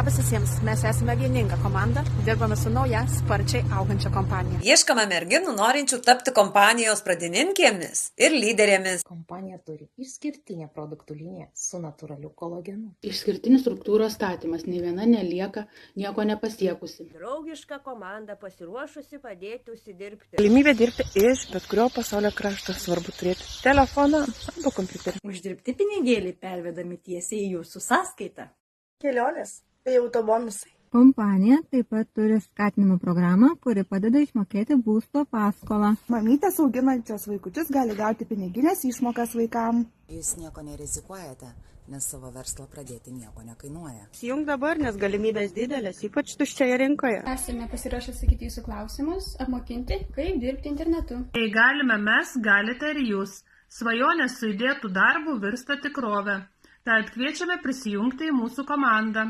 Labas visiems, mes esame vieninga komanda, dirbame su nauja, sparčiai augančia kompanija. Ieškome merginų norinčių tapti kompanijos pradininkėmis ir lyderėmis. Kompanija turi išskirtinę produktų liniją su natūraliu kolagenu. Išskirtinis struktūros statymas, nei viena nelieka nieko nepasiekusi. Draugiška komanda pasiruošusi padėti užsidirbti. Galimybė dirbti iš bet kurio pasaulio krašto, svarbu turėti telefoną arba kompiuterį. Uždirbti pinigėlį pervedami tiesiai į jūsų sąskaitą. Kelionės bei autobonusai. Kompanija taip pat turi skatinimo programą, kuri padeda išmokėti būsto paskolą. Mamytės auginančios vaikučius gali gauti piniginės išmokas vaikam. Jūs nieko nerizikuojate, nes savo verslą pradėti nieko nekainuoja. Įsijung dabar, nes galimybės didelės, ypač tuščioje rinkoje. Esame pasiruošę sakyti jūsų klausimus, apmokinti, kaip dirbti internetu. Jei galime mes, galite ir jūs. Svajonės su įdėtų darbu virsta tikrove. Tad kviečiame prisijungti į mūsų komandą.